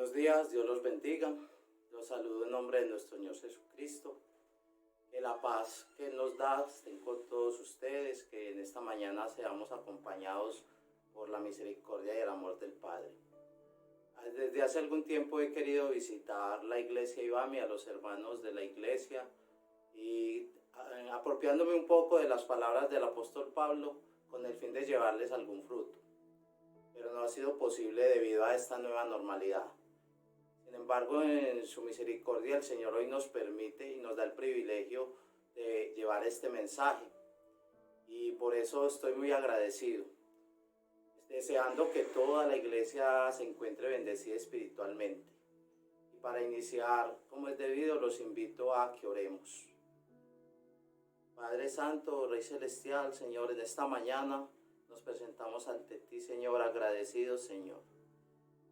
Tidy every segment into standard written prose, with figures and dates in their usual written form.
Buenos días, Dios los bendiga. Los saludo en nombre de nuestro Señor Jesucristo. Que la paz que nos da estén con todos ustedes, que en esta mañana seamos acompañados por la misericordia y el amor del Padre. Desde hace algún tiempo he querido visitar la iglesia Ibami, a los hermanos de la iglesia, y apropiándome un poco de las palabras del apóstol Pablo con el fin de llevarles algún fruto. Pero no ha sido posible debido a esta nueva normalidad. Sin embargo, en su misericordia el Señor hoy nos permite y nos da el privilegio de llevar este mensaje. Y por eso estoy muy agradecido, deseando que toda la iglesia se encuentre bendecida espiritualmente. Y para iniciar, como es debido, los invito a que oremos. Padre Santo, Rey Celestial, Señor, en esta mañana nos presentamos ante ti, Señor, agradecidos, Señor.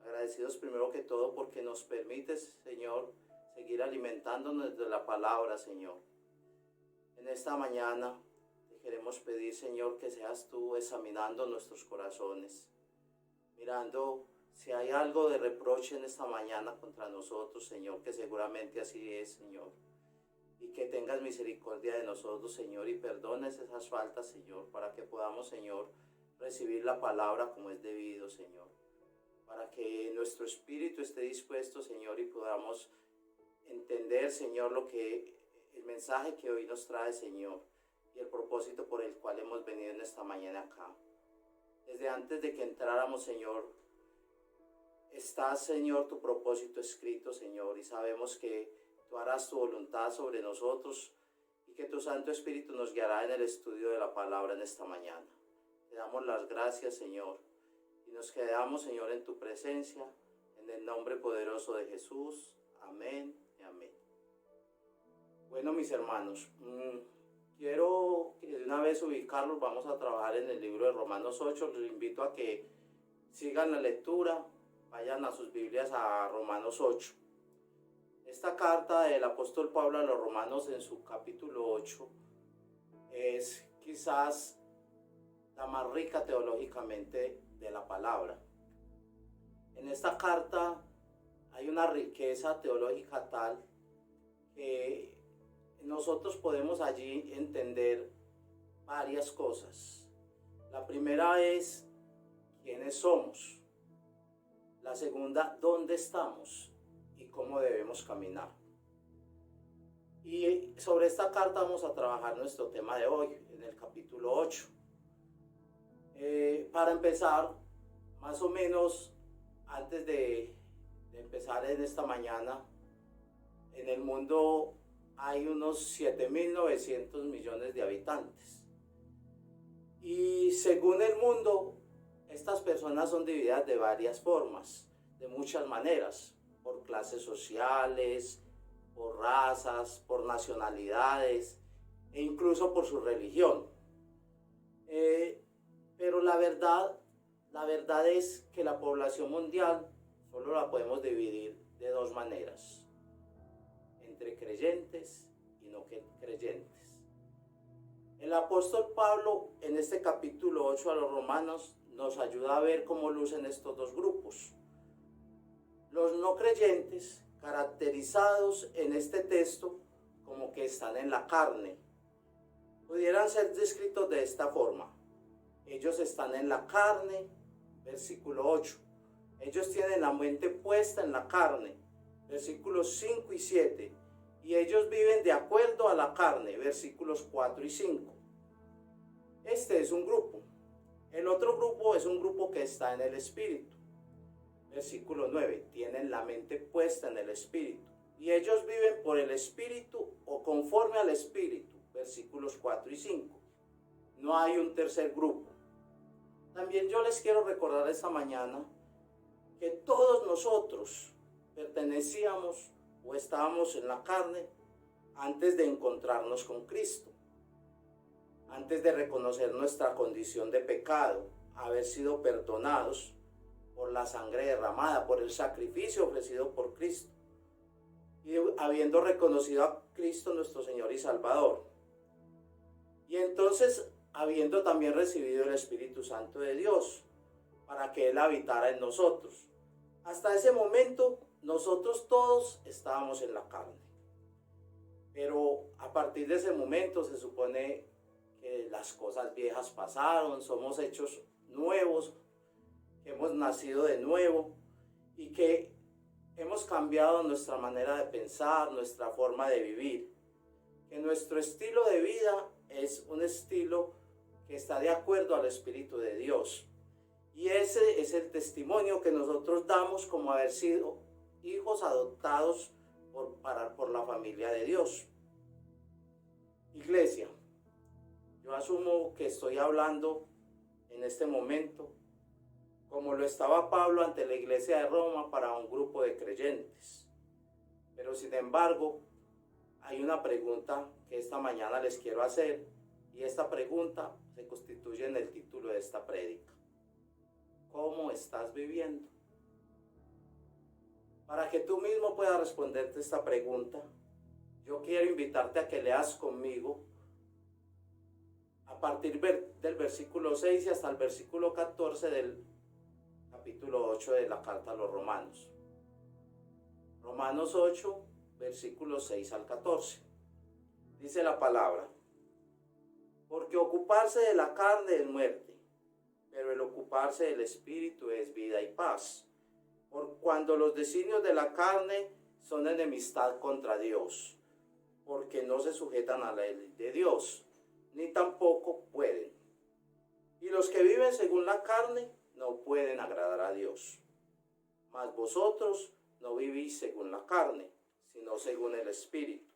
Agradecidos primero que todo porque nos permites, Señor, seguir alimentándonos de la palabra, Señor. En esta mañana te queremos pedir, Señor, que seas tú examinando nuestros corazones, mirando si hay algo de reproche en esta mañana contra nosotros, Señor, que seguramente así es, Señor. Y que tengas misericordia de nosotros, Señor, y perdones esas faltas, Señor, para que podamos, Señor, recibir la palabra como es debido, Señor. Para que nuestro espíritu esté dispuesto, Señor, y podamos entender, Señor, el mensaje que hoy nos trae, Señor, y el propósito por el cual hemos venido en esta mañana acá. Desde antes de que entráramos, Señor, está, Señor, tu propósito escrito, Señor, y sabemos que tú harás tu voluntad sobre nosotros y que tu Santo Espíritu nos guiará en el estudio de la palabra en esta mañana. Te damos las gracias, Señor. Y nos quedamos, Señor, en tu presencia, en el nombre poderoso de Jesús. Amén y amén. Bueno, mis hermanos, quiero que de una vez ubicarlos. Vamos a trabajar en el libro de Romanos 8. Les invito a que sigan la lectura, vayan a sus Biblias a Romanos 8. Esta carta del apóstol Pablo a los romanos en su capítulo 8 es quizás la más rica teológicamente de la palabra. En esta carta hay una riqueza teológica tal que nosotros podemos allí entender varias cosas. La primera es quiénes somos. La segunda, dónde estamos y cómo debemos caminar. Y sobre esta carta vamos a trabajar nuestro tema de hoy, en el capítulo 8. Para empezar, más o menos antes de empezar en esta mañana, en el mundo hay unos 7.900 millones de habitantes. Y según el mundo, estas personas son divididas de varias formas, de muchas maneras, por clases sociales, por razas, por nacionalidades e incluso por su religión. Pero la verdad es que la población mundial solo la podemos dividir de dos maneras: entre creyentes y no creyentes. El apóstol Pablo en este capítulo 8 a los romanos nos ayuda a ver cómo lucen estos dos grupos. Los no creyentes, caracterizados en este texto como que están en la carne, pudieran ser descritos de esta forma: ellos están en la carne, versículo 8. Ellos tienen la mente puesta en la carne, versículos 5 y 7. Y ellos viven de acuerdo a la carne, versículos 4 y 5. Este es un grupo. El otro grupo es un grupo que está en el espíritu. Versículo 9. Tienen la mente puesta en el espíritu. Y ellos viven por el espíritu o conforme al espíritu, versículos 4 y 5. No hay un tercer grupo. También yo les quiero recordar esta mañana que todos nosotros pertenecíamos o estábamos en la carne antes de encontrarnos con Cristo, antes de reconocer nuestra condición de pecado, haber sido perdonados por la sangre derramada, por el sacrificio ofrecido por Cristo, y habiendo reconocido a Cristo nuestro Señor y Salvador. Y entonces, habiendo también recibido el Espíritu Santo de Dios, para que Él habitara en nosotros. Hasta ese momento nosotros todos estábamos en la carne. Pero a partir de ese momento se supone que las cosas viejas pasaron, somos hechos nuevos, que hemos nacido de nuevo y que hemos cambiado nuestra manera de pensar, nuestra forma de vivir. Que nuestro estilo de vida es un estilo que está de acuerdo al Espíritu de Dios. Y ese es el testimonio que nosotros damos como haber sido hijos adoptados por la familia de Dios. Iglesia, yo asumo que estoy hablando en este momento como lo estaba Pablo ante la iglesia de Roma para un grupo de creyentes. Pero sin embargo, hay una pregunta que esta mañana les quiero hacer, y esta pregunta se constituye en el título de esta prédica. ¿Cómo estás viviendo? Para que tú mismo puedas responderte esta pregunta, yo quiero invitarte a que leas conmigo a partir del versículo 6 y hasta el versículo 14 del capítulo 8 de la carta a los Romanos. Romanos 8, versículos 6 al 14. Dice la palabra: porque ocuparse de la carne es muerte, pero el ocuparse del espíritu es vida y paz. Por cuando los designios de la carne son enemistad contra Dios, porque no se sujetan a la ley de Dios, ni tampoco pueden. Y los que viven según la carne no pueden agradar a Dios. Mas vosotros no vivís según la carne, sino según el Espíritu.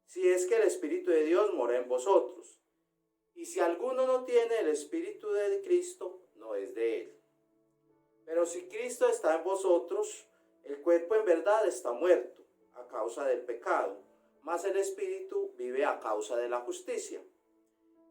Si es que el Espíritu de Dios mora en vosotros. Y si alguno no tiene el Espíritu de Cristo, no es de él. Pero si Cristo está en vosotros, el cuerpo en verdad está muerto a causa del pecado, mas el Espíritu vive a causa de la justicia.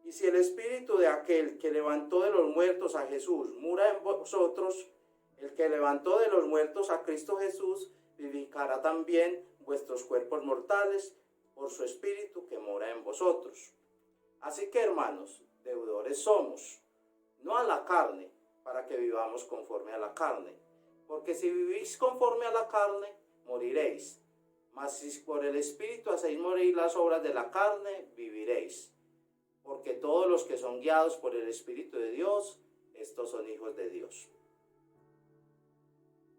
Y si el Espíritu de aquel que levantó de los muertos a Jesús mora en vosotros, el que levantó de los muertos a Cristo Jesús vivificará también vuestros cuerpos mortales por su Espíritu que mora en vosotros. Así que, hermanos, deudores somos, no a la carne, para que vivamos conforme a la carne. Porque si vivís conforme a la carne, moriréis. Mas si por el Espíritu hacéis morir las obras de la carne, viviréis. Porque todos los que son guiados por el Espíritu de Dios, estos son hijos de Dios.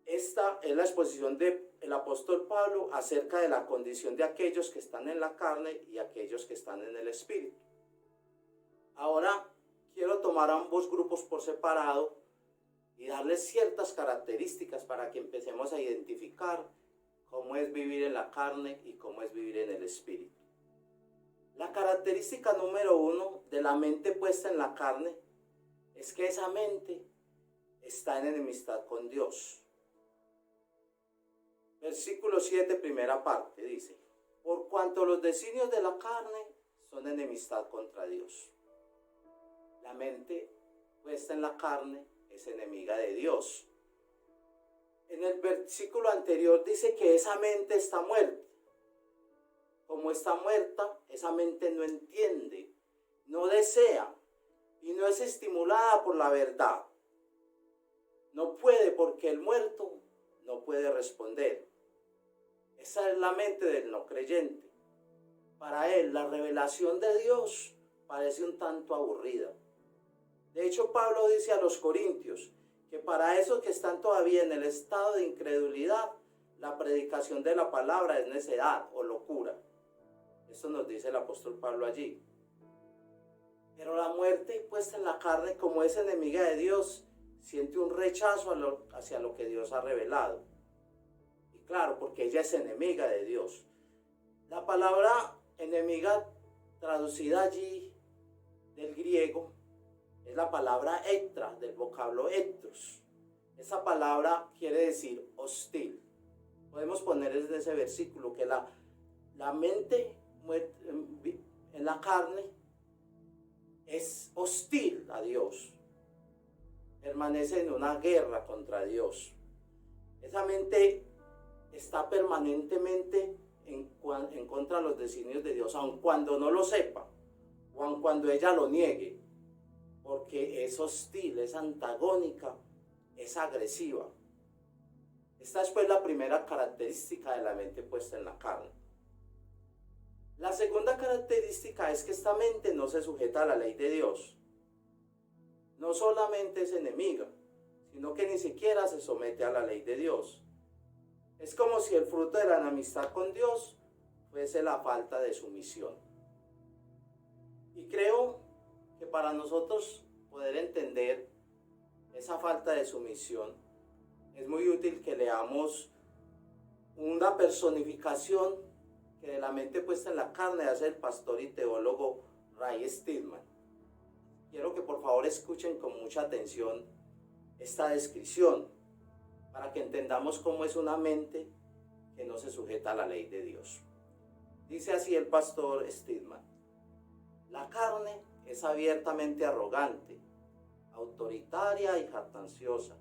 Esta es la exposición del apóstol Pablo acerca de la condición de aquellos que están en la carne y aquellos que están en el Espíritu. Ahora quiero tomar ambos grupos por separado y darles ciertas características para que empecemos a identificar cómo es vivir en la carne y cómo es vivir en el Espíritu. La característica número 1 de la mente puesta en la carne es que esa mente está en enemistad con Dios. Versículo 7, primera parte, dice: por cuanto los designios de la carne son enemistad contra Dios. La mente puesta en la carne es enemiga de Dios. En el versículo anterior dice que esa mente está muerta. Como está muerta, esa mente no entiende, no desea y no es estimulada por la verdad. No puede, porque el muerto no puede responder. Esa es la mente del no creyente. Para él, la revelación de Dios parece un tanto aburrida. De hecho, Pablo dice a los corintios que para esos que están todavía en el estado de incredulidad, la predicación de la palabra es necedad o locura. Esto nos dice el apóstol Pablo allí. Pero la muerte puesta en la carne, como es enemiga de Dios, siente un rechazo hacia lo que Dios ha revelado. Y claro, porque ella es enemiga de Dios. La palabra enemiga traducida allí del griego es la palabra ectra, del vocablo ectros. Esa palabra quiere decir hostil. Podemos poner en ese versículo que la mente en la carne es hostil a Dios. Permanece en una guerra contra Dios. Esa mente está permanentemente en contra de los designios de Dios, aun cuando no lo sepa, o aun cuando ella lo niegue, porque es hostil, es antagónica, es agresiva. Esta es pues la primera característica de la mente puesta en la carne. La segunda característica es que esta mente no se sujeta a la ley de Dios. No solamente es enemiga, sino que ni siquiera se somete a la ley de Dios. Es como si el fruto de la enemistad con Dios fuese la falta de sumisión. Y creo que para nosotros poder entender esa falta de sumisión, es muy útil que leamos una personificación que de la mente puesta en la carne hace el pastor y teólogo Ray Stillman. Quiero que por favor escuchen con mucha atención esta descripción para que entendamos cómo es una mente que no se sujeta a la ley de Dios. Dice así el pastor Stillman: la carne es abiertamente arrogante, autoritaria y jactanciosa,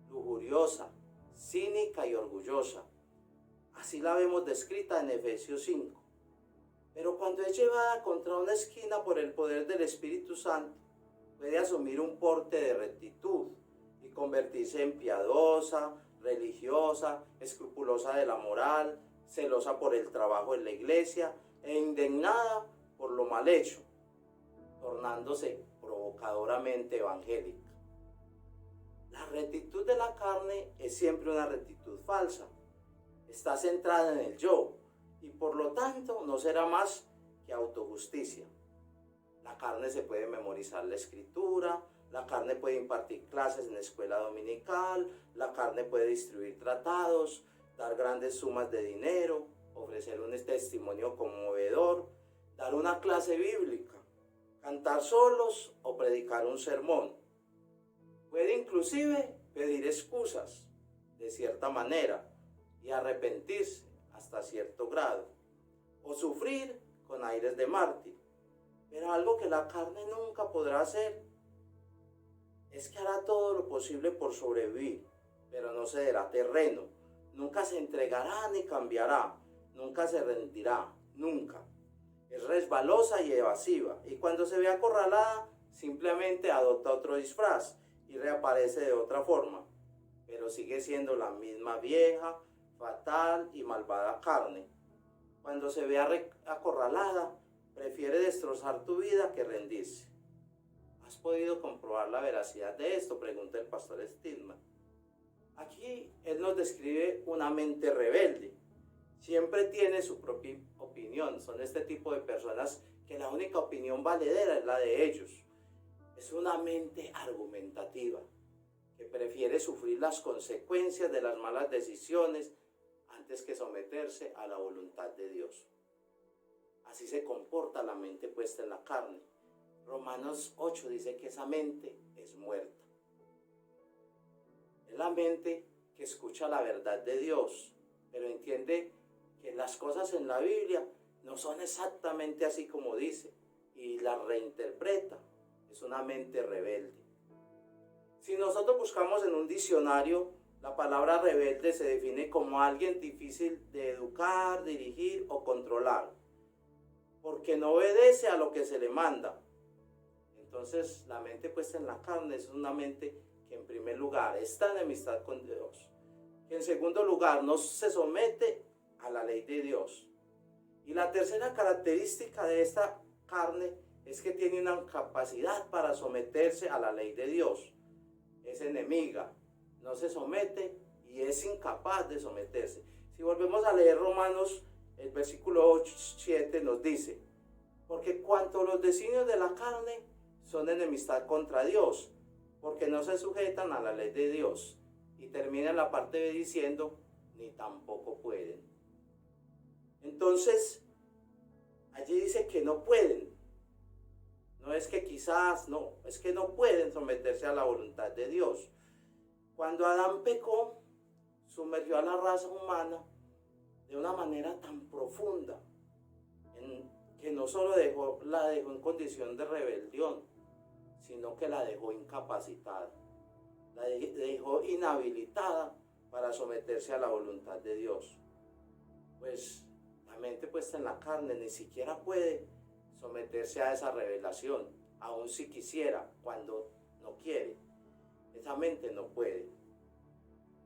lujuriosa, cínica y orgullosa. Así la vemos descrita en Efesios 5. Pero cuando es llevada contra una esquina por el poder del Espíritu Santo, puede asumir un porte de rectitud y convertirse en piadosa, religiosa, escrupulosa de la moral, celosa por el trabajo en la iglesia e indignada por lo mal hecho, tornándose provocadoramente evangélica. La rectitud de la carne es siempre una rectitud falsa. Está centrada en el yo y por lo tanto no será más que autojusticia. La carne se puede memorizar la escritura, la carne puede impartir clases en la escuela dominical, la carne puede distribuir tratados, dar grandes sumas de dinero, ofrecer un testimonio conmovedor, dar una clase bíblica, cantar solos o predicar un sermón. Puede inclusive pedir excusas de cierta manera y arrepentirse hasta cierto grado, o sufrir con aires de mártir. Pero algo que la carne nunca podrá hacer es que hará todo lo posible por sobrevivir, pero no cederá terreno, nunca se entregará ni cambiará, nunca se rendirá, nunca. Es resbalosa y evasiva, y cuando se ve acorralada, simplemente adopta otro disfraz y reaparece de otra forma, pero sigue siendo la misma vieja, fatal y malvada carne. Cuando se ve acorralada, prefiere destrozar tu vida que rendirse. ¿Has podido comprobar la veracidad de esto?, pregunta el pastor Stillman. Aquí él nos describe una mente rebelde. Siempre tiene su propia opinión. Son este tipo de personas que la única opinión valedera es la de ellos. Es una mente argumentativa que prefiere sufrir las consecuencias de las malas decisiones antes que someterse a la voluntad de Dios. Así se comporta la mente puesta en la carne. Romanos 8 dice que esa mente es muerta. Es la mente que escucha la verdad de Dios, pero entiende que las cosas en la Biblia no son exactamente así como dice y las reinterpreta. Es una mente rebelde. Si nosotros buscamos en un diccionario, la palabra rebelde se define como alguien difícil de educar, dirigir o controlar, porque no obedece a lo que se le manda. Entonces, la mente puesta en la carne es una mente que en primer lugar está en enemistad con Dios, que en segundo lugar no se somete a la ley de Dios. Y la tercera característica de esta carne es que tiene una capacidad para someterse a la ley de Dios. Es enemiga, no se somete y es incapaz de someterse. Si volvemos a leer Romanos, el versículo 7 nos dice: porque cuanto los designios de la carne son enemistad contra Dios, porque no se sujetan a la ley de Dios. Y termina la parte B diciendo: ni tampoco pueden. Entonces, allí dice que no pueden. No es que quizás, no, es que no pueden someterse a la voluntad de Dios. Cuando Adán pecó, sumergió a la raza humana de una manera tan profunda, que no solo la dejó en condición de rebelión, sino que la dejó incapacitada, la dejó inhabilitada para someterse a la voluntad de Dios. Pues la mente puesta en la carne ni siquiera puede someterse a esa revelación, aun si quisiera, cuando no quiere. Esa mente no puede.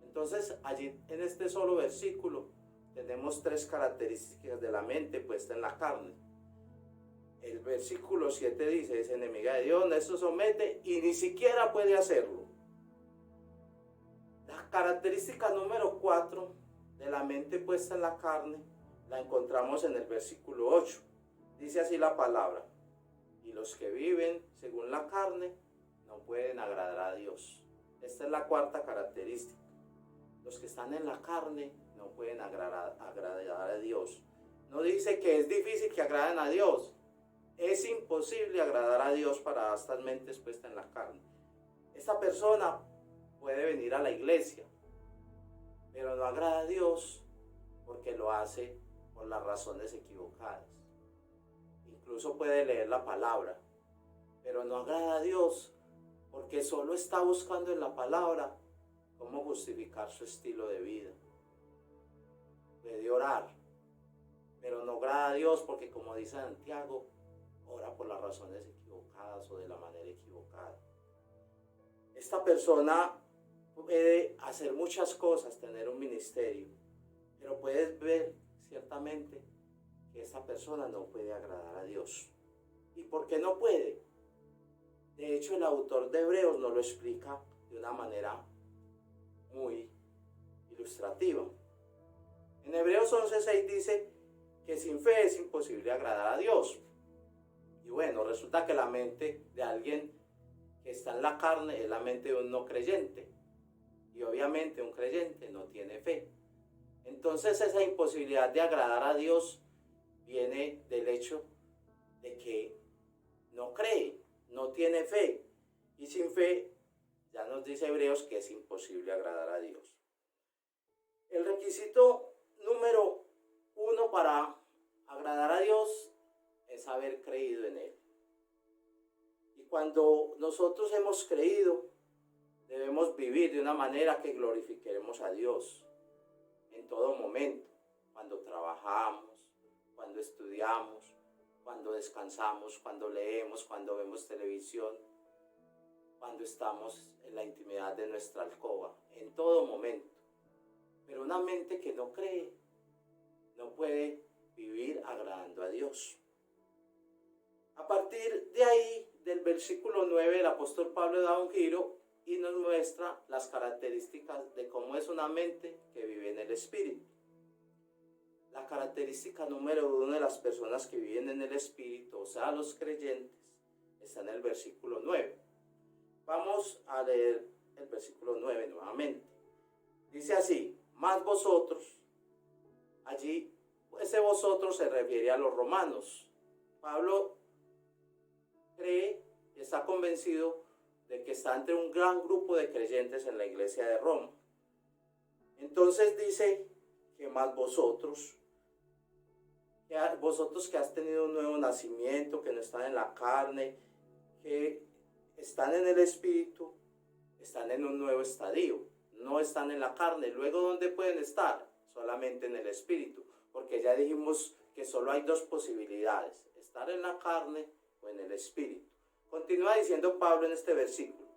Entonces, allí en este solo versículo tenemos tres características de la mente puesta en la carne. El versículo 7 dice, es enemiga de Dios, no se somete y ni siquiera puede hacerlo. La característica número 4 de la mente puesta en la carne la encontramos en el versículo 8. Dice así la palabra: y los que viven según la carne no pueden agradar a Dios. Esta es la cuarta característica. Los que están en la carne no pueden agradar a Dios. No dice que es difícil que agraden a Dios. Es imposible agradar a Dios para estas mentes puestas en la carne. Esta persona puede venir a la iglesia, pero no agrada a Dios porque lo hace por las razones equivocadas. Incluso puede leer la palabra, pero no agrada a Dios porque solo está buscando en la palabra cómo justificar su estilo de vida. Puede orar, pero no agrada a Dios porque, como dice Santiago, ora por las razones equivocadas o de la manera equivocada. Esta persona puede hacer muchas cosas, tener un ministerio, pero puedes ver ciertamente que esta persona no puede agradar a Dios. ¿Y por qué no puede? De hecho, el autor de Hebreos nos lo explica de una manera muy ilustrativa. En Hebreos 11:6 dice que sin fe es imposible agradar a Dios. Y bueno, resulta que la mente de alguien que está en la carne es la mente de un no creyente. Y obviamente un creyente no tiene fe. Entonces esa imposibilidad de agradar a Dios viene del hecho de que no cree, no tiene fe. Y sin fe, ya nos dice Hebreos que es imposible agradar a Dios. El requisito número 1 para agradar a Dios es haber creído en Él. Y cuando nosotros hemos creído, debemos vivir de una manera que glorifiquemos a Dios en todo momento, cuando trabajamos, cuando estudiamos, cuando descansamos, cuando leemos, cuando vemos televisión, cuando estamos en la intimidad de nuestra alcoba, en todo momento. Pero una mente que no cree no puede vivir agradando a Dios. A partir de ahí, del versículo 9, el apóstol Pablo da un giro y nos muestra las características de cómo es una mente que vive en el Espíritu. La característica número 1 de las personas que viven en el Espíritu, o sea, los creyentes, está en el versículo 9. Vamos a leer el versículo 9 nuevamente. Dice así: más vosotros. Allí, ese vosotros se refiere a los romanos. Pablo cree y está convencido de que está entre un gran grupo de creyentes en la iglesia de Roma. Entonces dice que más vosotros, vosotros que has tenido un nuevo nacimiento, que no están en la carne, que están en el Espíritu, están en un nuevo estadio, no están en la carne. Luego, ¿dónde pueden estar? Solamente en el Espíritu, porque ya dijimos que solo hay dos posibilidades: estar en la carne o en el Espíritu. Continúa diciendo Pablo en este versículo: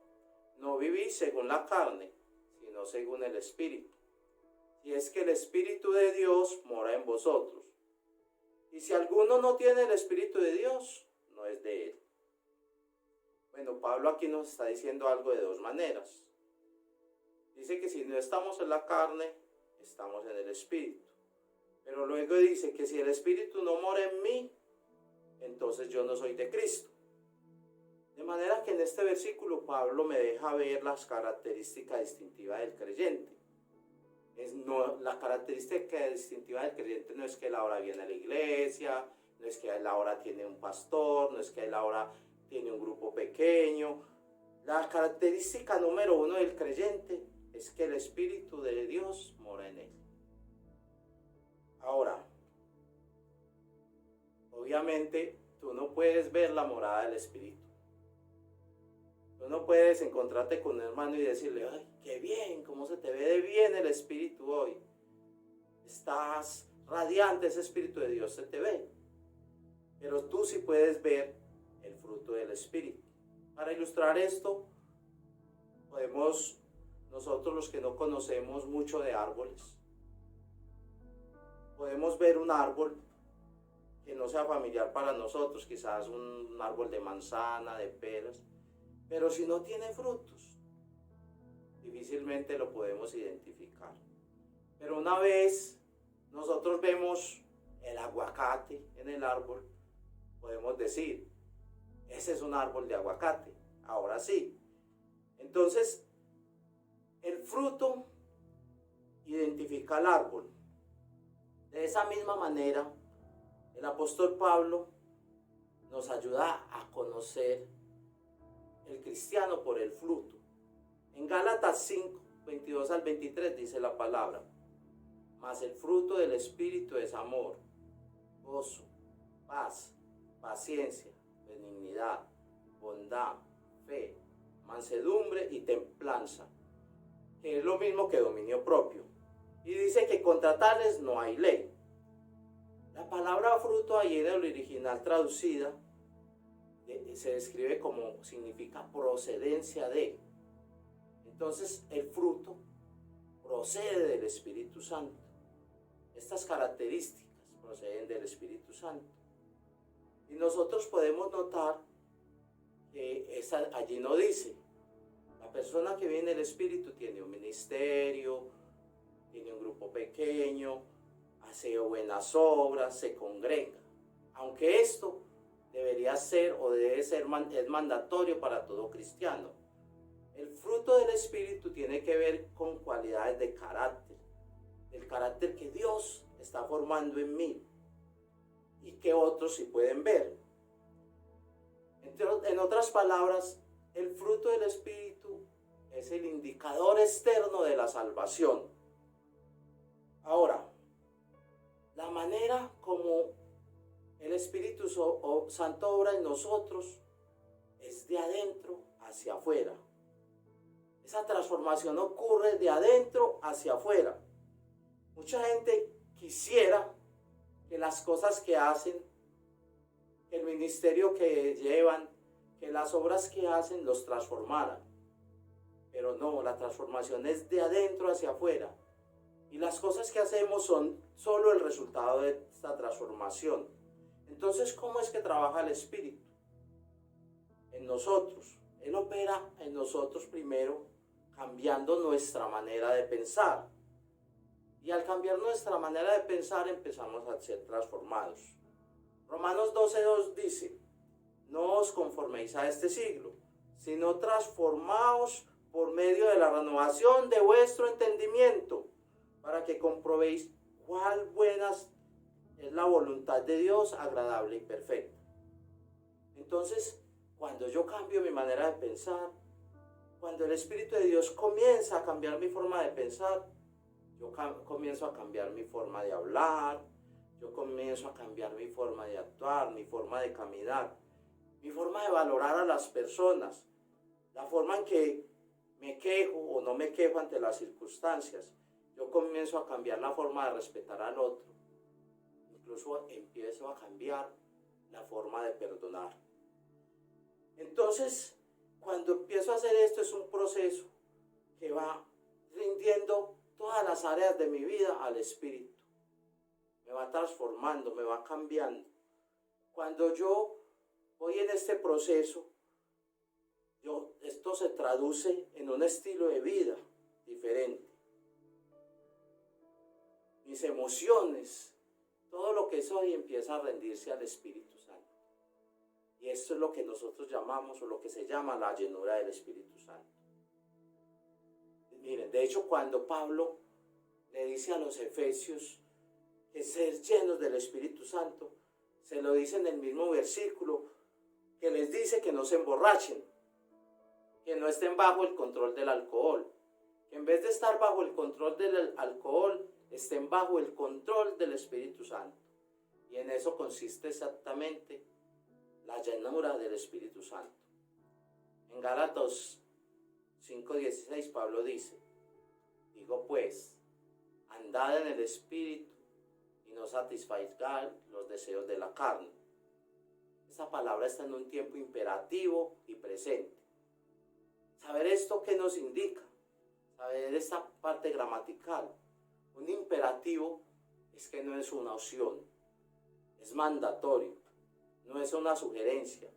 no vivís según la carne, sino según el Espíritu. Y es que el Espíritu de Dios mora en vosotros. Y si alguno no tiene el Espíritu de Dios, no es de él. Bueno, Pablo aquí nos está diciendo algo de dos maneras. Dice que si no estamos en la carne, estamos en el Espíritu. Pero luego dice que si el Espíritu no mora en mí, entonces yo no soy de Cristo. De manera que en este versículo Pablo me deja ver las características distintivas del creyente. La característica distintiva del creyente no es que él ahora viene a la iglesia, no es que él ahora tiene un pastor, no es que él ahora tiene un grupo pequeño. La característica número 1 del creyente es que el Espíritu de Dios mora en él. Ahora, obviamente tú no puedes ver la morada del Espíritu. Tú no puedes encontrarte con un hermano y decirle: ay, qué bien, cómo se te ve de bien el Espíritu hoy. Estás radiante, ese Espíritu de Dios se te ve. Pero tú sí puedes ver el fruto del Espíritu. Para ilustrar esto, nosotros los que no conocemos mucho de árboles, podemos ver un árbol que no sea familiar para nosotros, quizás un árbol de manzana, de peras, pero si no tiene frutos, difícilmente lo podemos identificar. Pero una vez nosotros vemos el aguacate en el árbol, podemos decir, ese es un árbol de aguacate, ahora sí. Entonces, el fruto identifica al árbol. De esa misma manera, el apóstol Pablo nos ayuda a conocer el cristiano por el fruto. En Gálatas 5, 22 al 23 dice la palabra: mas el fruto del Espíritu es amor, gozo, paz, paciencia, benignidad, bondad, fe, mansedumbre y templanza, que es lo mismo que dominio propio. Y dice que contra tales no hay ley. La palabra fruto ahí en el original traducida se describe como significa procedencia de. Entonces el fruto procede del Espíritu Santo. Estas características proceden del Espíritu Santo. Y nosotros podemos notar que allí no dice, la persona que viene del Espíritu tiene un ministerio, tiene un grupo pequeño, hace buenas obras, se congrega. Aunque esto debería ser o debe ser es mandatorio para todo cristiano. El fruto del Espíritu tiene que ver con cualidades de carácter, el carácter que Dios está formando en mí y que otros sí pueden ver. En otras palabras, el fruto del Espíritu es el indicador externo de la salvación. Ahora, la manera como el Espíritu Santo obra en nosotros es de adentro hacia afuera. Esa transformación ocurre de adentro hacia afuera. Mucha gente quisiera que las cosas que hacen, que el ministerio que llevan, que las obras que hacen los transformaran. Pero no, la transformación es de adentro hacia afuera. Y las cosas que hacemos son solo el resultado de esta transformación. Entonces, ¿cómo es que trabaja el Espíritu? En nosotros. Él opera en nosotros primero, cambiando nuestra manera de pensar. Y al cambiar nuestra manera de pensar, empezamos a ser transformados. Romanos 12:2 dice: no os conforméis a este siglo, sino transformaos por medio de la renovación de vuestro entendimiento, para que comprobéis cuál buena es la voluntad de Dios, agradable y perfecta. Entonces, cuando yo cambio mi manera de pensar, cuando el Espíritu de Dios comienza a cambiar mi forma de pensar, yo comienzo a cambiar mi forma de hablar, yo comienzo a cambiar mi forma de actuar, mi forma de caminar, mi forma de valorar a las personas, la forma en que me quejo o no me quejo ante las circunstancias. Yo comienzo a cambiar la forma de respetar al otro. Incluso empiezo a cambiar la forma de perdonar. Entonces, cuando empiezo a hacer esto, es un proceso que va rindiendo todas las áreas de mi vida al Espíritu. Me va transformando, me va cambiando. Cuando yo voy en este proceso, esto se traduce en un estilo de vida diferente. Mis emociones, todo lo que soy empieza a rendirse al Espíritu Santo. Y esto es lo que nosotros llamamos, o lo que se llama, la llenura del Espíritu Santo. Miren, de hecho, cuando Pablo le dice a los efesios que ser llenos del Espíritu Santo, se lo dice en el mismo versículo que les dice que no se emborrachen, que no estén bajo el control del alcohol, que en vez de estar bajo el control del alcohol, estén bajo el control del Espíritu Santo. Y en eso consiste exactamente la llenura del Espíritu Santo. En Gálatas 5:16 Pablo dice: digo pues, andad en el Espíritu y no satisfagáis los deseos de la carne. Esa palabra está en un tiempo imperativo y presente. Saber esto, ¿qué nos indica? a ver esta parte gramatical. Un imperativo es que no es una opción, es mandatorio, no es una sugerencia,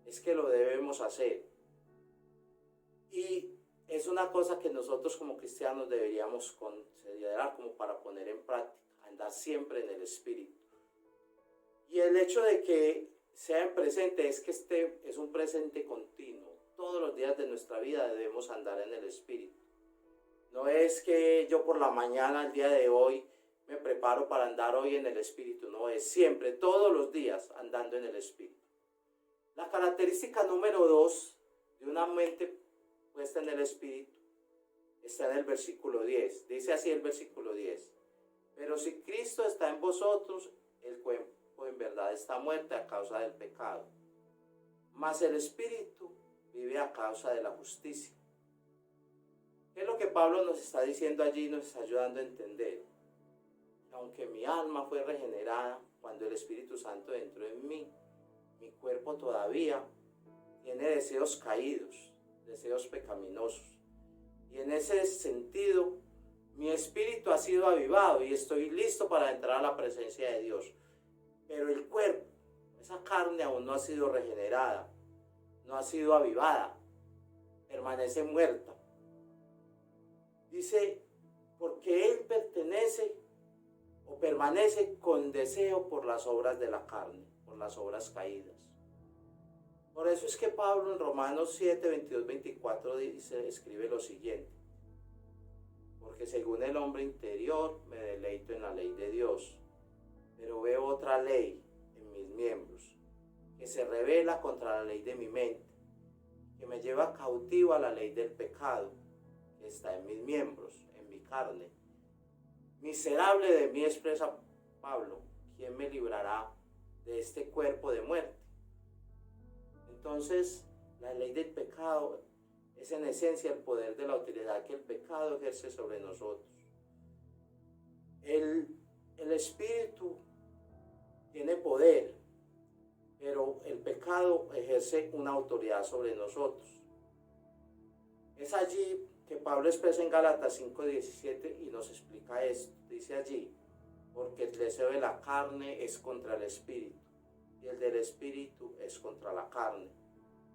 es que lo debemos hacer. Y es una cosa que nosotros como cristianos deberíamos considerar como para poner en práctica, andar siempre en el Espíritu. Y el hecho de que sea en presente es que este es un presente continuo. Todos los días de nuestra vida debemos andar en el Espíritu. No es que yo por la mañana, el día de hoy, me preparo para andar hoy en el Espíritu. No, es siempre, todos los días, andando en el Espíritu. La característica número 2 de una mente puesta en el Espíritu está en el versículo 10. Dice así el versículo 10. Pero si Cristo está en vosotros, el cuerpo en verdad está muerto a causa del pecado. Mas el Espíritu vive a causa de la justicia. ¿Qué es lo que Pablo nos está diciendo allí y nos está ayudando a entender? Aunque mi alma fue regenerada cuando el Espíritu Santo entró en mí, mi cuerpo todavía tiene deseos caídos, deseos pecaminosos. Y en ese sentido, mi espíritu ha sido avivado y estoy listo para entrar a la presencia de Dios. Pero el cuerpo, esa carne aún no ha sido regenerada, no ha sido avivada, permanece muerta. Dice, porque él pertenece o permanece con deseo por las obras de la carne, por las obras caídas. Por eso es que Pablo en Romanos 7, 22, 24 escribe lo siguiente. Porque según el hombre interior me deleito en la ley de Dios, pero veo otra ley en mis miembros, que se rebela contra la ley de mi mente, que me lleva cautivo a la ley del pecado, que está en mis miembros, en mi carne. Miserable de mí, expresa Pablo, ¿quién me librará de este cuerpo de muerte? Entonces, la ley del pecado es en esencia el poder de la autoridad que el pecado ejerce sobre nosotros. El Espíritu tiene poder, pero el pecado ejerce una autoridad sobre nosotros. Es allí que Pablo expresa en Gálatas 5:17 y nos explica esto. Dice allí, porque el deseo de la carne es contra el Espíritu, y el del Espíritu es contra la carne,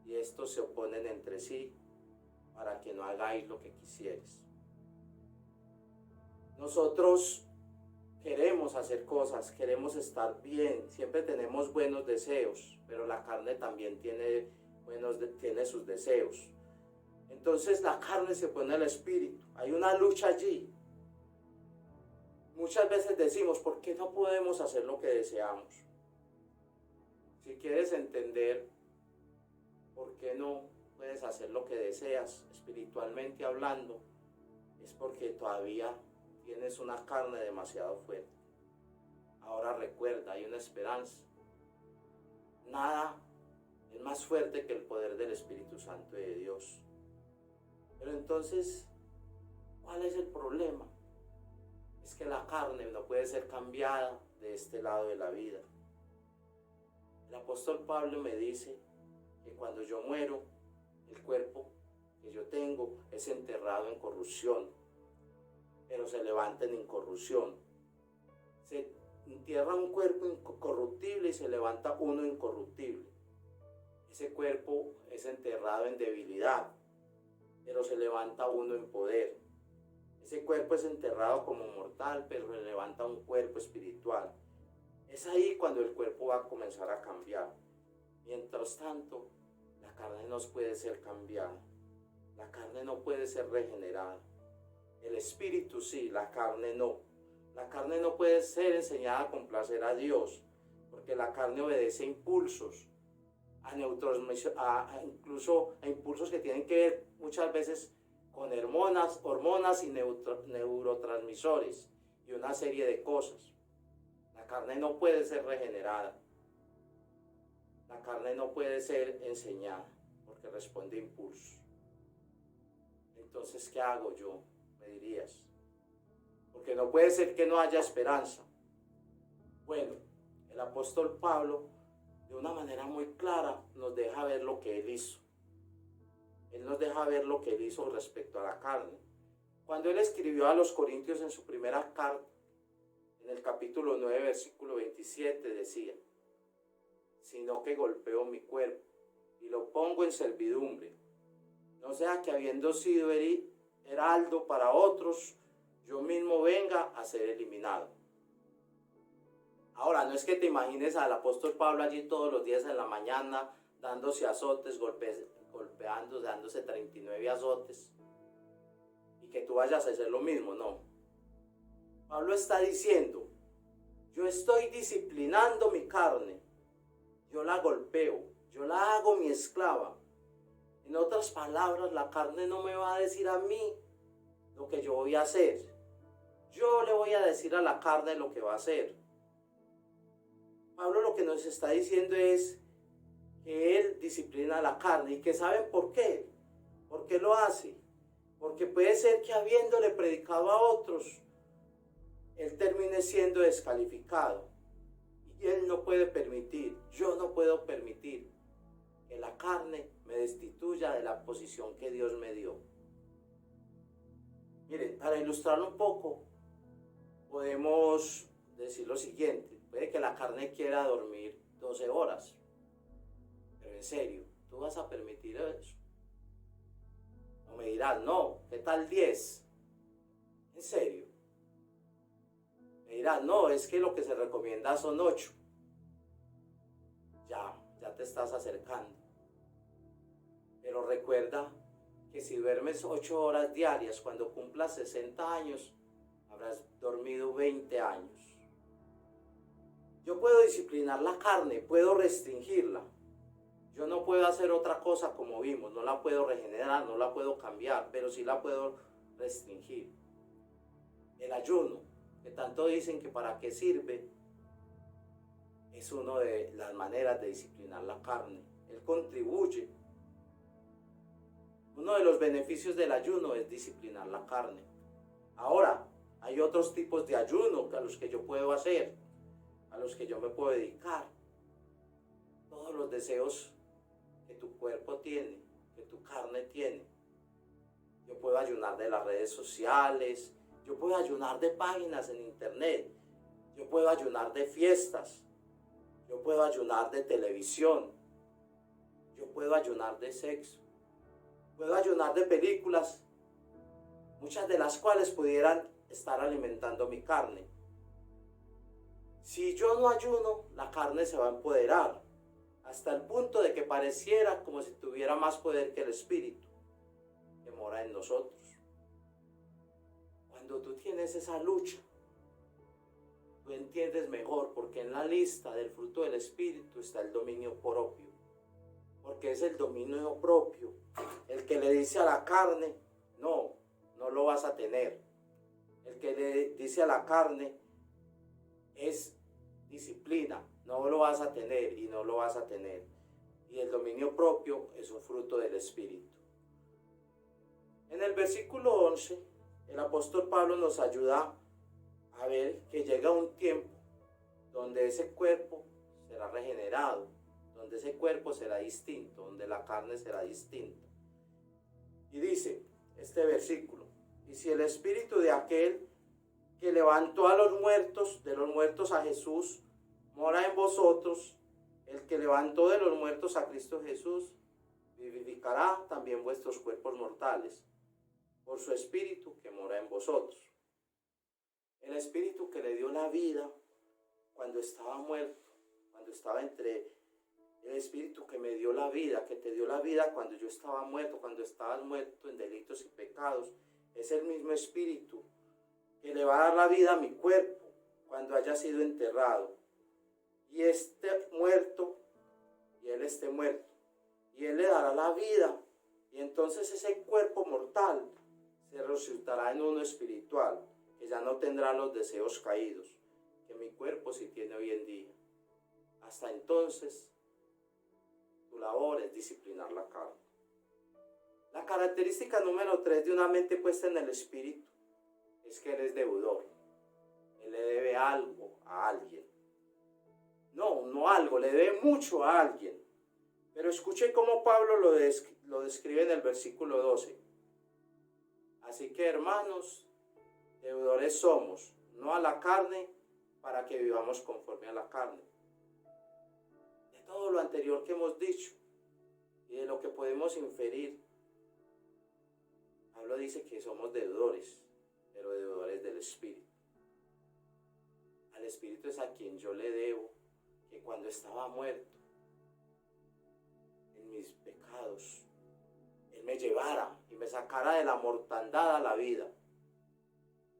y estos se oponen entre sí, para que no hagáis lo que quisieres. Nosotros queremos hacer cosas, queremos estar bien, siempre tenemos buenos deseos, pero la carne también tiene sus deseos. Entonces la carne se opone al Espíritu, hay una lucha allí. Muchas veces decimos, ¿por qué no podemos hacer lo que deseamos? Si quieres entender por qué no puedes hacer lo que deseas, espiritualmente hablando, es porque todavía tienes una carne demasiado fuerte. Ahora recuerda, hay una esperanza. Nada es más fuerte que el poder del Espíritu Santo de Dios. Pero entonces, ¿cuál es el problema? Es que la carne no puede ser cambiada de este lado de la vida. El apóstol Pablo me dice que cuando yo muero, el cuerpo que yo tengo es enterrado en corrupción, pero se levanta en incorrupción. Se entierra un cuerpo incorruptible y se levanta uno incorruptible. Ese cuerpo es enterrado en debilidad, pero se levanta uno en poder. Ese cuerpo es enterrado como mortal, pero se levanta un cuerpo espiritual. Es ahí cuando el cuerpo va a comenzar a cambiar. Mientras tanto, la carne no puede ser cambiada. La carne no puede ser regenerada. El espíritu sí, la carne no. La carne no puede ser enseñada a complacer a Dios, porque la carne obedece a impulsos, incluso a impulsos que tienen que ver muchas veces con hormonas y neurotransmisores y una serie de cosas. La carne no puede ser regenerada. La carne no puede ser enseñada porque responde a impulsos. Entonces, ¿qué hago yo? Me dirías. Porque no puede ser que no haya esperanza. Bueno, el apóstol Pablo, de una manera muy clara, nos deja ver lo que él hizo. Él nos deja ver lo que él hizo respecto a la carne. Cuando él escribió a los Corintios en su primera carta, en el capítulo 9, versículo 27, decía: sino que golpeo mi cuerpo y lo pongo en servidumbre, no sea que habiendo sido heraldo para otros, yo mismo venga a ser eliminado. Ahora, no es que te imagines al apóstol Pablo allí todos los días en la mañana, dándose azotes, golpeando, dándose 39 azotes, y que tú vayas a hacer lo mismo, no. Pablo está diciendo: yo estoy disciplinando mi carne, yo la golpeo, yo la hago mi esclava. En otras palabras, la carne no me va a decir a mí lo que yo voy a hacer. Yo le voy a decir a la carne lo que va a hacer. Pablo lo que nos está diciendo es que él disciplina la carne. ¿Y que saben por qué? ¿Por qué lo hace? Porque puede ser que habiéndole predicado a otros, él termine siendo descalificado. Y él no puede permitir, yo no puedo permitir que la carne me destituya de la posición que Dios me dio. Miren, para ilustrarlo un poco, podemos decir lo siguiente: puede que la carne quiera dormir 12 horas, pero en serio, ¿tú vas a permitir eso? O me dirás: no, ¿qué tal 10? ¿En serio? Me dirás: no, es que lo que se recomienda son 8. Ya te estás acercando. Pero recuerda que si duermes 8 horas diarias, cuando cumplas 60 años, habrás dormido 20 años. Yo puedo disciplinar la carne, puedo restringirla. Yo no puedo hacer otra cosa como vimos, no la puedo regenerar, no la puedo cambiar, pero sí la puedo restringir. El ayuno, que tanto dicen que para qué sirve, es una de las maneras de disciplinar la carne. Él contribuye. Uno de los beneficios del ayuno es disciplinar la carne. Ahora, hay otros tipos de ayuno a los que yo puedo hacer, a los que yo me puedo dedicar. Todos los deseos que tu cuerpo tiene, que tu carne tiene. Yo puedo ayunar de las redes sociales, yo puedo ayunar de páginas en internet, yo puedo ayunar de fiestas, yo puedo ayunar de televisión, yo puedo ayunar de sexo, puedo ayunar de películas, muchas de las cuales pudieran estar alimentando mi carne. Si yo no ayuno, la carne se va a empoderar, hasta el punto de que pareciera como si tuviera más poder que el espíritu que mora en nosotros. Cuando tú tienes esa lucha, tú entiendes mejor, porque en la lista del fruto del espíritu está el dominio propio. Porque es el dominio propio el que le dice a la carne: no lo vas a tener. El que le dice a la carne es disciplina, no lo vas a tener y no lo vas a tener. Y el dominio propio es un fruto del espíritu. En el versículo 11, el apóstol Pablo nos ayuda a ver que llega un tiempo donde ese cuerpo será regenerado, donde ese cuerpo será distinto, donde la carne será distinta. Y dice este versículo: y si el espíritu de aquel que levantó a los muertos, de los muertos a Jesús, mora en vosotros, el que levantó de los muertos a Cristo Jesús, vivificará también vuestros cuerpos mortales, por su espíritu que mora en vosotros. El espíritu que le dio la vida cuando estaba muerto, cuando estaba el espíritu que me dio la vida, que te dio la vida cuando yo estaba muerto, cuando estabas muerto en delitos y pecados, es el mismo espíritu que le va a dar la vida a mi cuerpo cuando haya sido enterrado. Y esté muerto, y él esté muerto, y él le dará la vida, y entonces ese cuerpo mortal se resucitará en uno espiritual, que ya no tendrá los deseos caídos, que mi cuerpo sí tiene hoy en día. Hasta entonces, tu labor es disciplinar la carne. La característica número 3 de una mente puesta en el espíritu es que él es deudor. Él le debe algo a alguien. No algo, le debe mucho a alguien. Pero escuche cómo Pablo lo describe en el versículo 12. Así que, hermanos, deudores somos, no a la carne, para que vivamos conforme a la carne. De todo lo anterior que hemos dicho y de lo que podemos inferir, Pablo dice que somos deudores, pero deudores del Espíritu. Al Espíritu es a quien yo le debo que cuando estaba muerto en mis pecados, Él me llevara y me sacara de la mortandad a la vida.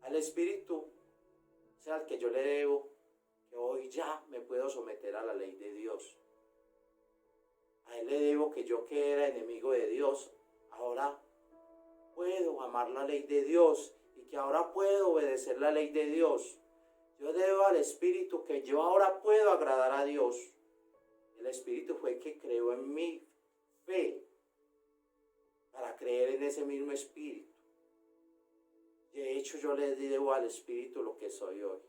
Al Espíritu es al que yo le debo que hoy ya me puedo someter a la ley de Dios. A Él le debo que yo, que era enemigo de Dios, ahora puedo amar la ley de Dios y que ahora puedo obedecer la ley de Dios. Yo debo al Espíritu que yo ahora puedo agradar a Dios. El Espíritu fue el que creó en mi fe para creer en ese mismo Espíritu. De hecho, yo le debo al Espíritu lo que soy hoy.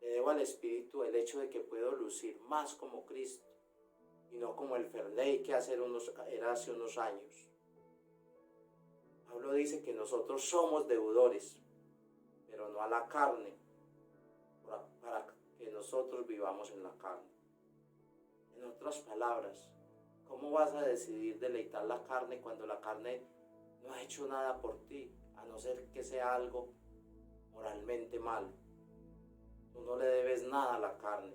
Le debo al Espíritu el hecho de que puedo lucir más como Cristo y no como el Ferley que era hace unos años. Pablo dice que nosotros somos deudores, pero no a la carne, para que nosotros vivamos en la carne. En otras palabras, ¿cómo vas a decidir deleitar la carne cuando la carne no ha hecho nada por ti, a no ser que sea algo moralmente malo? Tú no le debes nada a la carne,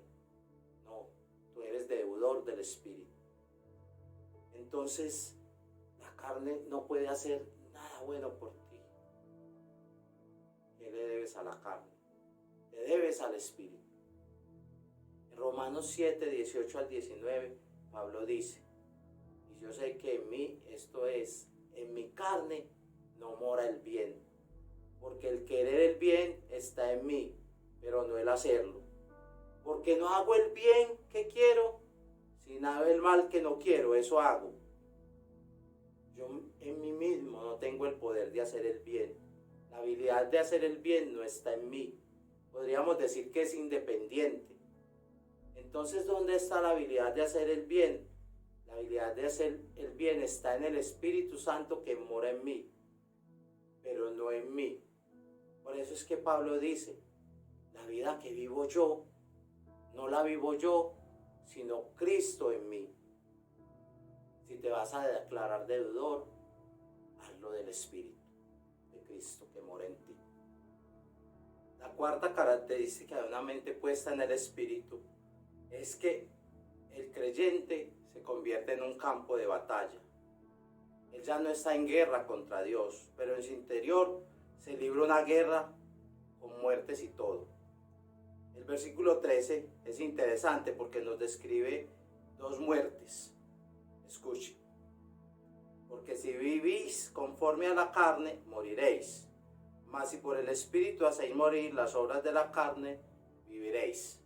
no, tú eres deudor del Espíritu. Entonces, la carne no puede hacer nada bueno por ti. ¿Qué le debes a la carne? Le debes al Espíritu. En Romanos 7, 18 al 19, Pablo dice: y yo sé que en mí, esto es, en mi carne, no mora el bien, porque el querer el bien está en mí, pero no el hacerlo. Porque no hago el bien que quiero, sino hago el mal que no quiero, eso hago. Yo en mí mismo no tengo el poder de hacer el bien. La habilidad de hacer el bien no está en mí. Podríamos decir que es independiente. Entonces, ¿dónde está la habilidad de hacer el bien? La habilidad de hacer el bien está en el Espíritu Santo que mora en mí, pero no en mí. Por eso es que Pablo dice: la vida que vivo yo, no la vivo yo, sino Cristo en mí. Si te vas a declarar deudor, hazlo del Espíritu de Cristo que mora en ti. La cuarta característica de una mente puesta en el Espíritu es que el creyente se convierte en un campo de batalla. Él ya no está en guerra contra Dios, pero en su interior se libra una guerra con muertes y todo. El versículo 13 es interesante porque nos describe dos muertes. Escuchen: porque si vivís conforme a la carne, moriréis, mas si por el Espíritu hacéis morir las obras de la carne, viviréis.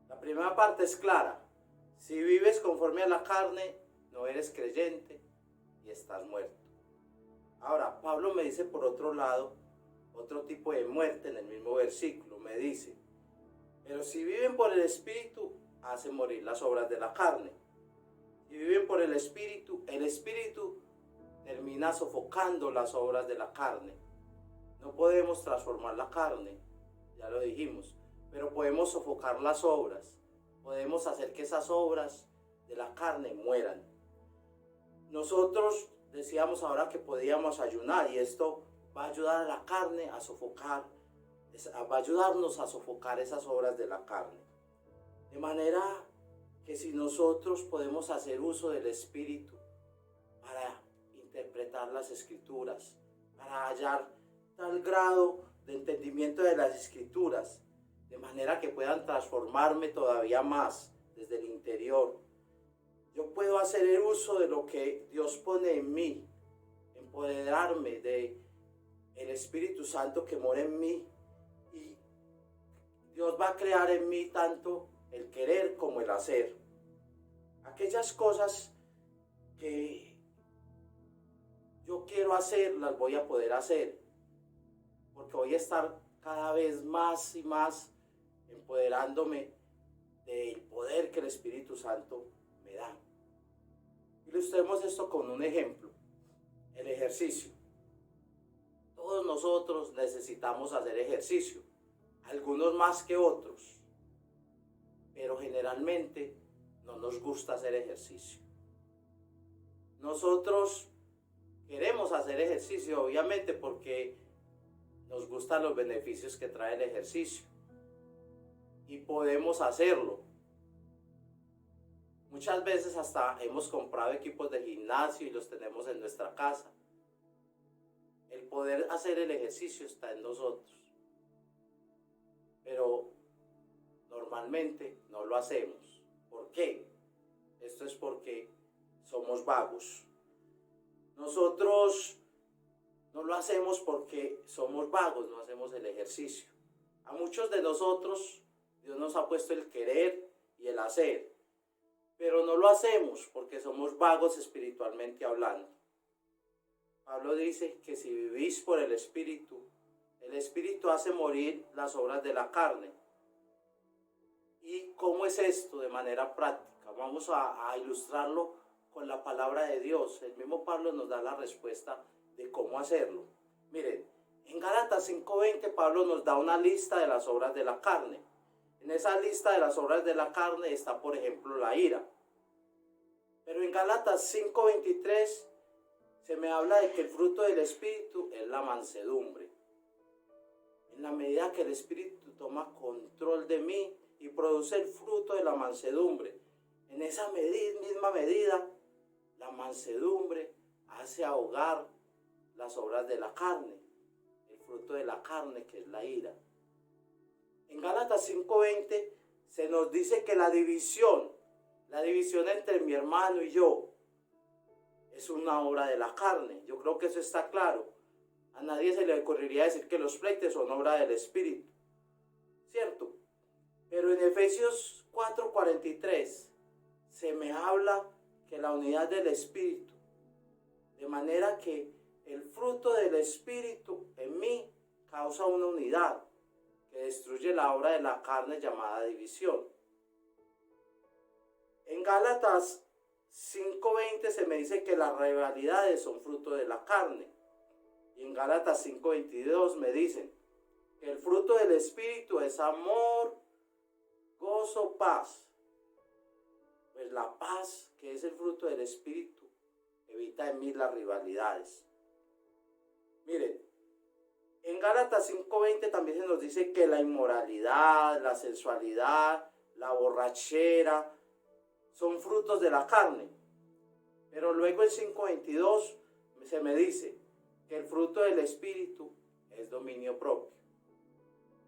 La primera parte es clara: si vives conforme a la carne, no eres creyente y estás muerto. Ahora, Pablo me dice por otro lado, otro tipo de muerte en el mismo versículo. Me dice: pero si viven por el Espíritu, hace morir las obras de la carne. Si viven por el Espíritu termina sofocando las obras de la carne. No podemos transformar la carne, ya lo dijimos, pero podemos sofocar las obras. Podemos hacer que esas obras de la carne mueran. Nosotros decíamos ahora que podíamos ayunar, y esto va a ayudar a la carne a sofocar, va a ayudarnos a sofocar esas obras de la carne. De manera que si nosotros podemos hacer uso del Espíritu para interpretar las Escrituras, para hallar tal grado de entendimiento de las Escrituras, de manera que puedan transformarme todavía más desde el interior, yo puedo hacer el uso de lo que Dios pone en mí, empoderarme de el Espíritu Santo que mora en mí, y Dios va a crear en mí tanto el querer como el hacer. Aquellas cosas que yo quiero hacer, las voy a poder hacer, porque voy a estar cada vez más y más empoderándome del poder que el Espíritu Santo me da. Ilustremos esto con un ejemplo: el ejercicio. Todos nosotros necesitamos hacer ejercicio, algunos más que otros, pero generalmente no nos gusta hacer ejercicio. Nosotros queremos hacer ejercicio, obviamente, porque nos gustan los beneficios que trae el ejercicio y podemos hacerlo. Muchas veces hasta hemos comprado equipos de gimnasio y los tenemos en nuestra casa. El poder hacer el ejercicio está en nosotros, pero normalmente no lo hacemos. ¿Por qué? Esto es porque somos vagos. Nosotros no lo hacemos porque somos vagos, no hacemos el ejercicio. A muchos de nosotros Dios nos ha puesto el querer y el hacer, pero no lo hacemos porque somos vagos espiritualmente hablando. Pablo dice que si vivís por el Espíritu hace morir las obras de la carne. ¿Y cómo es esto de manera práctica? Vamos a ilustrarlo con la palabra de Dios. El mismo Pablo nos da la respuesta de cómo hacerlo. Miren, en Gálatas 5:20 Pablo nos da una lista de las obras de la carne. En esa lista de las obras de la carne está, por ejemplo, la ira. Pero en Gálatas 5:23 se me habla de que el fruto del Espíritu es la mansedumbre. En la medida que el Espíritu toma control de mí y produce el fruto de la mansedumbre, en esa misma medida, la mansedumbre hace ahogar las obras de la carne, el fruto de la carne que es la ira. En Gálatas 5:20 se nos dice que la división entre mi hermano y yo es una obra de la carne. Yo creo que eso está claro. A nadie se le ocurriría decir que los pleitos son obra del Espíritu, ¿cierto? Pero en Efesios 4:43 se me habla que la unidad del Espíritu, de manera que el fruto del Espíritu en mí causa una unidad que destruye la obra de la carne llamada división. En Gálatas 5:20 se me dice que las rivalidades son fruto de la carne. Y en Gálatas 5:22 me dicen que el fruto del Espíritu es amor, gozo, paz. Pues la paz, que es el fruto del Espíritu, evita en mí las rivalidades. Miren, en Gálatas 5:20 también se nos dice que la inmoralidad, la sensualidad, la borrachera son frutos de la carne. Pero luego en 5:22 se me dice que el fruto del Espíritu es dominio propio.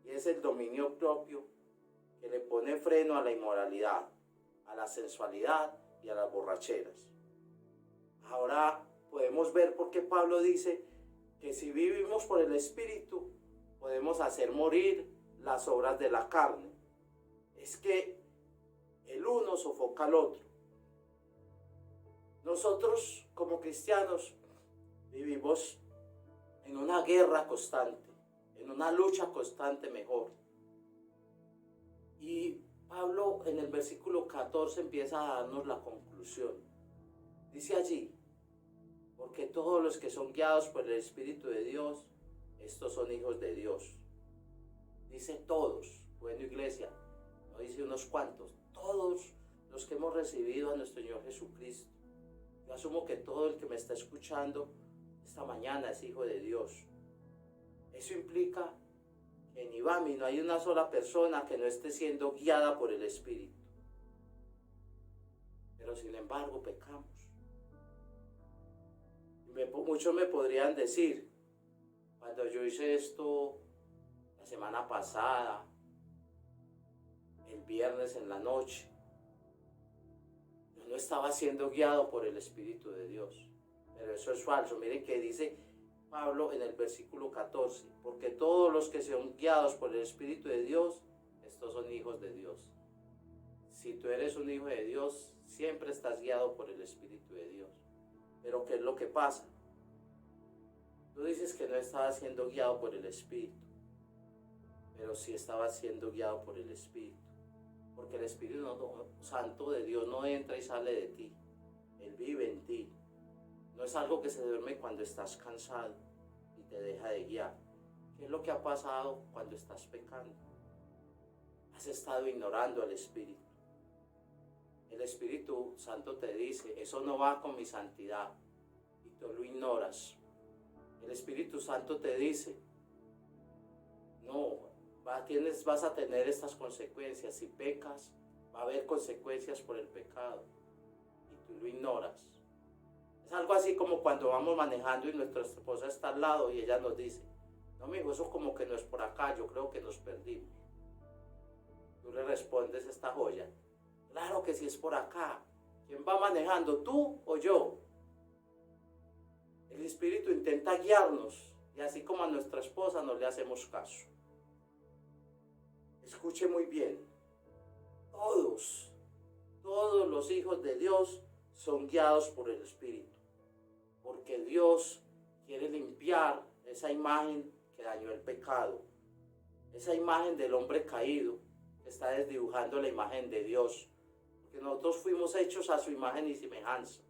Y es el dominio propio que le pone freno a la inmoralidad, a la sensualidad y a las borracheras. Ahora podemos ver por qué Pablo dice que si vivimos por el Espíritu podemos hacer morir las obras de la carne. Es que el uno sofoca al otro. Nosotros como cristianos vivimos en una guerra constante, en una lucha constante mejor. Y Pablo en el versículo 14 empieza a darnos la conclusión. Dice allí, porque todos los que son guiados por el Espíritu de Dios, estos son hijos de Dios. Dice todos, bueno, iglesia, no dice unos cuantos, todos los que hemos recibido a nuestro Señor Jesucristo. Yo asumo que todo el que me está escuchando esta mañana es hijo de Dios. Eso implica que en Ibami no hay una sola persona que no esté siendo guiada por el Espíritu. Pero sin embargo pecamos. Muchos me podrían decir, cuando yo hice esto la semana pasada, el viernes en la noche, yo no estaba siendo guiado por el Espíritu de Dios. Pero eso es falso. Miren que dice Pablo en el versículo 14, porque todos los que son guiados por el Espíritu de Dios, estos son hijos de Dios. Si tú eres un hijo de Dios, siempre estás guiado por el Espíritu de Dios. Pero ¿qué es lo que pasa? Tú dices que no estabas siendo guiado por el Espíritu, pero sí estabas siendo guiado por el Espíritu. Porque el Espíritu Santo de Dios no entra y sale de ti. Él vive en ti. No es algo que se duerme cuando estás cansado y te te deja de guiar. ¿Qué es lo que ha pasado cuando estás pecando? Has estado ignorando al Espíritu. El Espíritu Santo te dice, eso no va con mi santidad, y tú lo ignoras. El Espíritu Santo te dice, no, vas a tener estas consecuencias. Si pecas, va a haber consecuencias por el pecado, y tú lo ignoras. Es algo así como cuando vamos manejando y nuestra esposa está al lado y ella nos dice, no, mijo, eso como que no es por acá, yo creo que nos perdimos. Tú le respondes esta joya, claro que sí es por acá. ¿Quién va manejando, tú o yo? El Espíritu intenta guiarnos y así como a nuestra esposa no le hacemos caso. Escuche muy bien, todos los hijos de Dios son guiados por el Espíritu, porque Dios quiere limpiar esa imagen que dañó el pecado, esa imagen del hombre caído que está desdibujando la imagen de Dios, porque nosotros fuimos hechos a su imagen y semejanza,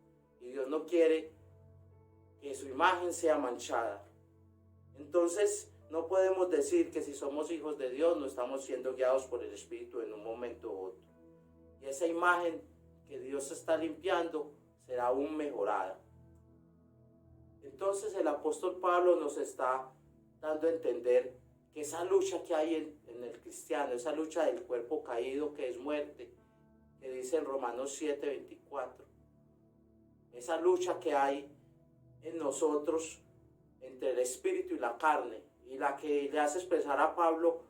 y Dios no quiere que su imagen sea manchada. Entonces no podemos decir que si somos hijos de Dios no estamos siendo guiados por el Espíritu en un momento u otro, y esa imagen que Dios está limpiando será aún mejorada. Entonces el apóstol Pablo nos está dando a entender que esa lucha que hay en el cristiano, esa lucha del cuerpo caído que es muerte, que dice en Romanos 7:24, esa lucha que hay en nosotros entre el espíritu y la carne, y la que le hace expresar a Pablo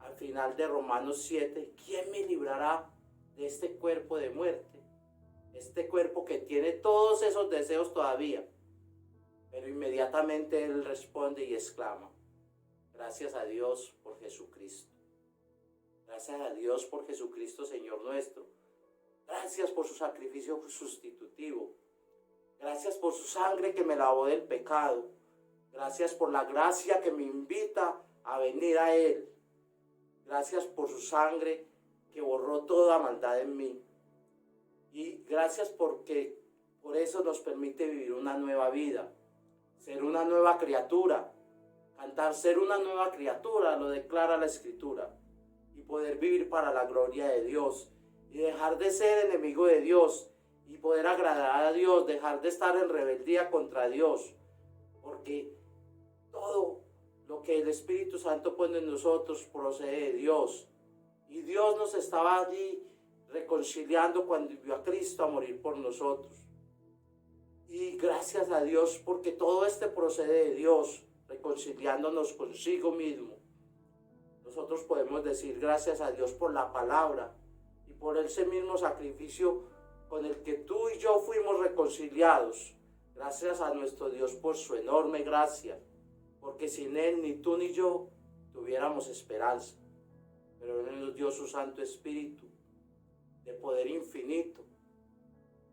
al final de Romanos 7, ¿quién me librará de este cuerpo de muerte? Este cuerpo que tiene todos esos deseos todavía. Pero inmediatamente él responde y exclama, gracias a Dios por Jesucristo. Gracias a Dios por Jesucristo, Señor nuestro. Gracias por su sacrificio sustitutivo. Gracias por su sangre que me lavó del pecado. Gracias por la gracia que me invita a venir a Él. Gracias por su sangre que borró toda maldad en mí. Y gracias porque por eso nos permite vivir una nueva vida. Ser una nueva criatura. Cantar ser una nueva criatura, lo declara la Escritura. Y poder vivir para la gloria de Dios. Y dejar de ser enemigo de Dios. Y poder agradar a Dios. Dejar de estar en rebeldía contra Dios. Porque todo lo que el Espíritu Santo pone en nosotros procede de Dios. Y Dios nos estaba allí reconciliando cuando envió a Cristo a morir por nosotros. Y gracias a Dios porque todo procede de Dios, reconciliándonos consigo mismo. Nosotros podemos decir gracias a Dios por la palabra y por ese mismo sacrificio con el que tú y yo fuimos reconciliados. Gracias a nuestro Dios por su enorme gracia, porque sin Él ni tú ni yo tuviéramos esperanza. Pero Él nos dio su Santo Espíritu de poder infinito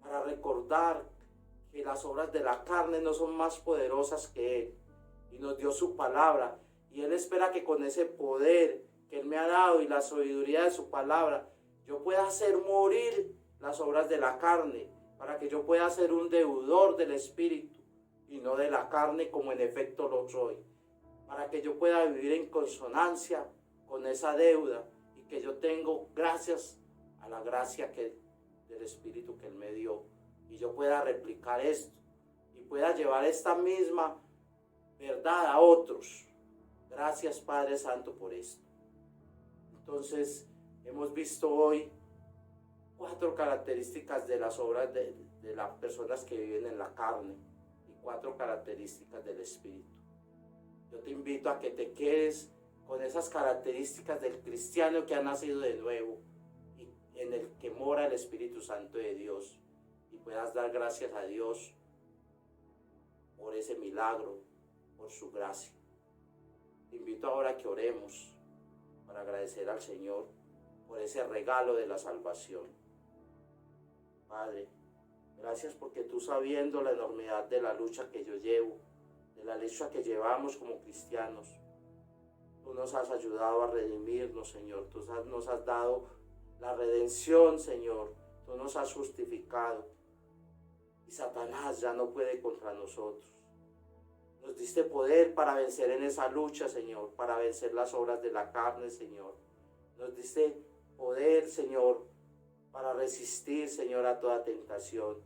para recordar que las obras de la carne no son más poderosas que Él. Y nos dio su palabra. Y Él espera que con ese poder que Él me ha dado y la sabiduría de su palabra, yo pueda hacer morir las obras de la carne, para que yo pueda ser un deudor del Espíritu y no de la carne como en efecto lo soy. Para que yo pueda vivir en consonancia con esa deuda y que yo tengo gracias a la gracia del Espíritu que Él me dio. Y yo pueda replicar esto y pueda llevar esta misma verdad a otros. Gracias, Padre Santo, por esto. Entonces, hemos visto hoy 4 características de las obras de las personas que viven en la carne y 4 características del Espíritu. Yo te invito a que te quedes con esas características del cristiano que ha nacido de nuevo y en el que mora el Espíritu Santo de Dios, y puedas dar gracias a Dios por ese milagro, por su gracia. Te invito ahora a que oremos para agradecer al Señor por ese regalo de la salvación. Padre, gracias porque tú, sabiendo la enormidad de la lucha que yo llevo, de la lucha que llevamos como cristianos, tú nos has ayudado a redimirnos, Señor. Tú nos has dado la redención, Señor. Tú nos has justificado. Y Satanás ya no puede contra nosotros. Nos diste poder para vencer en esa lucha, Señor, para vencer las obras de la carne, Señor. Nos diste poder, Señor, para resistir, Señor, a toda tentación.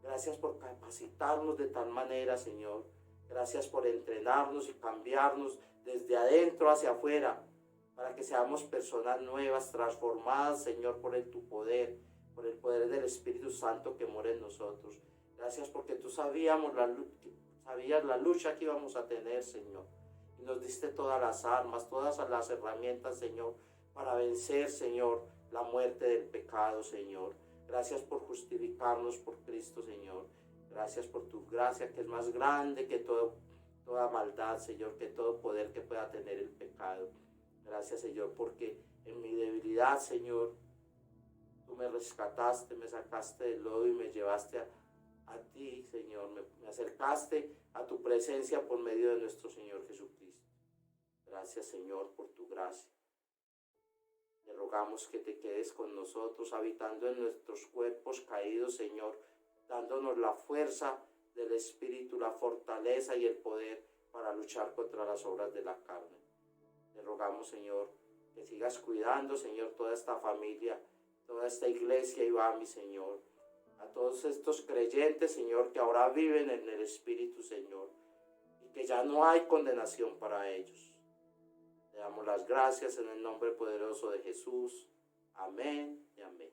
Gracias por capacitarnos de tal manera, Señor. Gracias por entrenarnos y cambiarnos desde adentro hacia afuera, para que seamos personas nuevas, transformadas, Señor, por tu poder, por el poder del Espíritu Santo que mora en nosotros. Gracias porque tú sabías la lucha que íbamos a tener, Señor. Y nos diste todas las armas, todas las herramientas, Señor, para vencer, Señor, la muerte del pecado, Señor. Gracias por justificarnos por Cristo, Señor. Gracias por tu gracia que es más grande que toda maldad, Señor, que todo poder que pueda tener el pecado. Gracias, Señor, porque en mi debilidad, Señor, tú me rescataste, me sacaste del lodo y me llevaste a ti, Señor. Me acercaste a tu presencia por medio de nuestro Señor Jesucristo. Gracias, Señor, por tu gracia. Te rogamos que te quedes con nosotros, habitando en nuestros cuerpos caídos, Señor, dándonos la fuerza del Espíritu, la fortaleza y el poder para luchar contra las obras de la carne. Te rogamos, Señor, que sigas cuidando, Señor, toda esta familia, toda esta iglesia y va, mi Señor, a todos estos creyentes, Señor, que ahora viven en el Espíritu, Señor, y que ya no hay condenación para ellos. Te damos las gracias en el nombre poderoso de Jesús. Amén y amén.